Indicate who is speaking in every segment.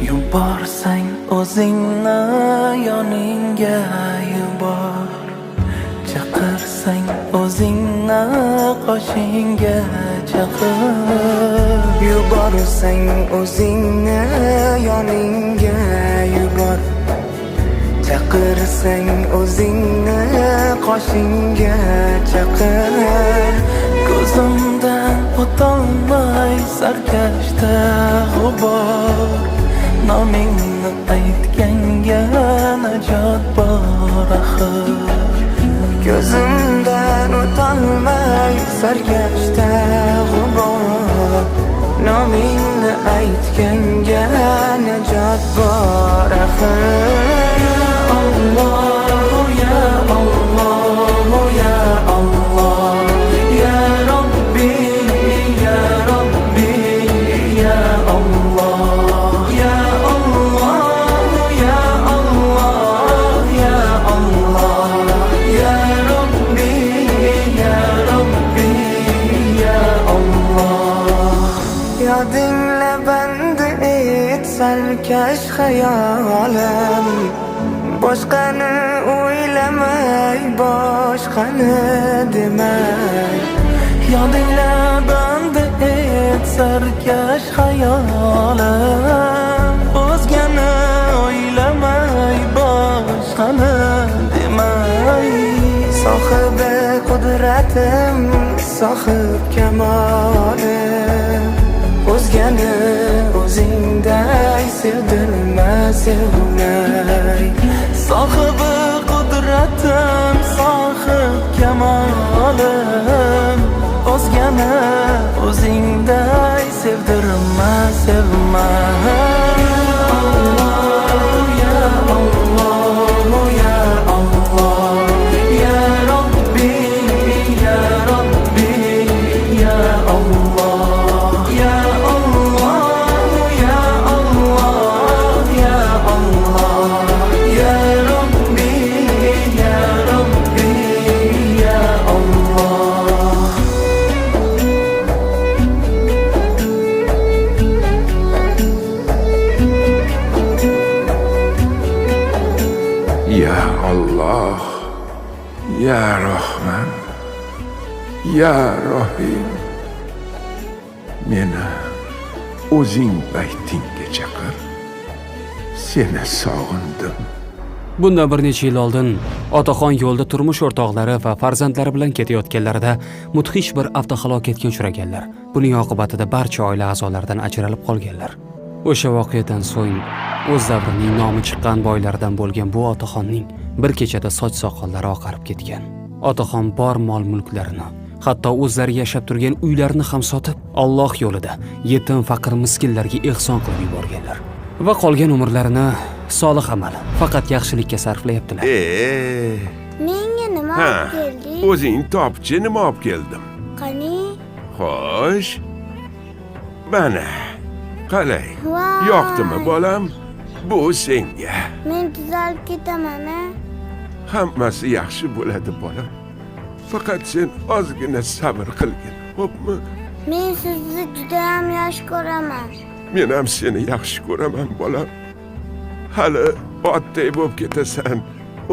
Speaker 1: Yuborsang o'zingni yoningga yubor, chaqirsang o'zingni qoshingga chaqir.
Speaker 2: Yuborsang o'zingni yoningga yubor, chaqirsang o'zingni qoshingga chaqir.
Speaker 1: Ko'zimdan o'tolmay sarkashda g'ubor, nomingni aytganga najot bor axir.
Speaker 2: Ko'zimdan o'tolmay sarkashda g'ubor, nomingni aytganga najot bor axir.
Speaker 1: Alloh, ya Alloh, ya Alloh, ya Robbi, ya Robbi, ya Allah, ya Allah, ya Allah, ya Allah, ya Robbi, ya Robbi, ya Allah.
Speaker 2: Yodingla bandi et sarkash xayolim, boshqani o'ylamay, boshqani demay.
Speaker 1: Yodingla bandi et sarkash xayolim, o'zgani o'ylamay, boshqani demay.
Speaker 2: Sohibi qudratim, sohib kamolim, o'zgani o'zingday sevdirma, sevmay.
Speaker 1: Sohibi qudratim, sohib kamolim, o'zgani o'zingday sevdirma, sevmay. Alloh, ya Alloh, ya Allah, ya Robbi, ya Robbi, ya Allah, ya Allah, ya Allah, ya Allah, ya Robbi, ya Robbi, ya Allah.
Speaker 3: Ya Allah, Ya Rahman, Ya Rahim, meni o'zing baytingga chaqir, seni sog'indim.
Speaker 4: Bundan bir necha yil oldin otaxon yo'lda turmush o'rtoqlari va farzandlari bilan ketayotganlarida mudhish bir avtohalokatga uchraganlar. Buning oqibatida barcha oila a'zolaridan ajralib qolganlar. O'sha voqeadan so'ng o'z davrining nomi chiqqan boylardan bo'lgan bu otaxonning bir kechada soch soqollari oqarib ketgan. Otaxon bor mol-mulklarini, hatto o'zlari yashab turgan uylarini ham sotib, Alloh yo'lida yetim, faqir, miskinlarga ehson qilib yuborganlar. Va qolgan umrlarini solih amal, faqat yaxshilikka sarflayaptilar.
Speaker 5: Menga nima
Speaker 3: Ha,
Speaker 5: olib kelding?
Speaker 3: o'zing topchi, nima olib keldim?
Speaker 5: Qani?
Speaker 3: Xo'sh. Mana. Qalay?
Speaker 5: Voy.
Speaker 3: Yoqdimi bolam? Bu senga.
Speaker 5: Men tuzalib ketaman, a?
Speaker 3: Hammasi yaxshi bo'ladi bolam. Faqat sen ozgina sabr qilgin, xo'pmi?
Speaker 5: Men sizni juda ham yaxshi ko'raman.
Speaker 3: Men ham seni yaxshi ko'raman bolam. Hali otday bo'lib ketasan.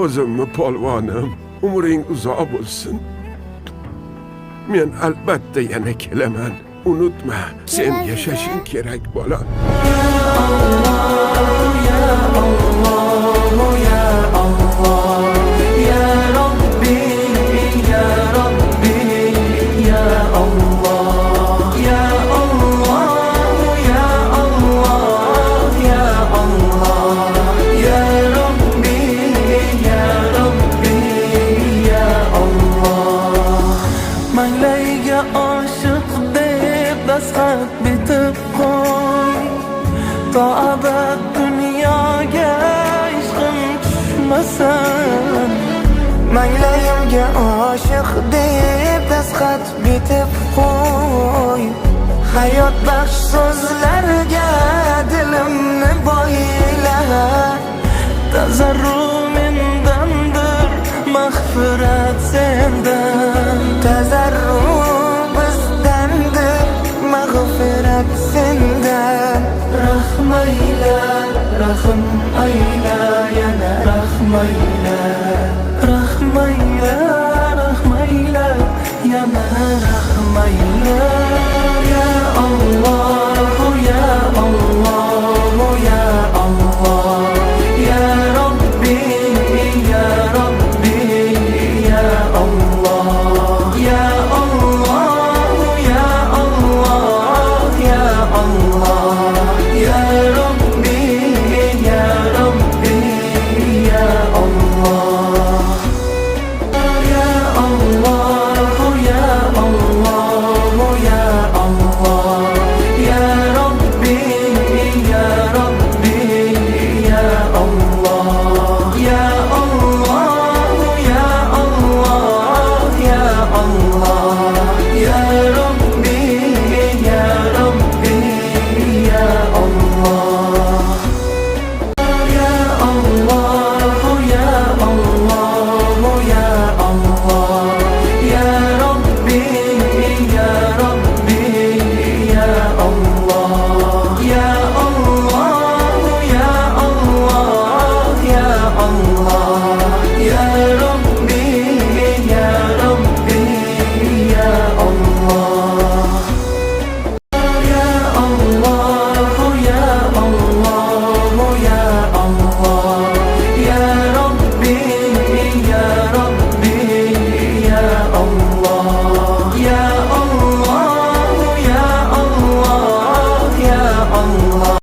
Speaker 3: O'zimni polvonim, umring uzoq bo'lsin. Men albatta yana kelaman. Unutma, sen yashashing kerak bolam.
Speaker 1: Manglayga oshiq deb dasxat bitib qo'y, to abad dunyoga ishqim tushmasin.
Speaker 2: Manglayimga oshiq deb dasxat bitib qo'y, hayot baxsh so'zlarga dilimni boyla.
Speaker 1: Tazarru mendandir, mag'firat sendan.
Speaker 2: Tazarru bizdandir, mag'firat sendan.
Speaker 1: Rahmayla rahm ayla yana rahm ayla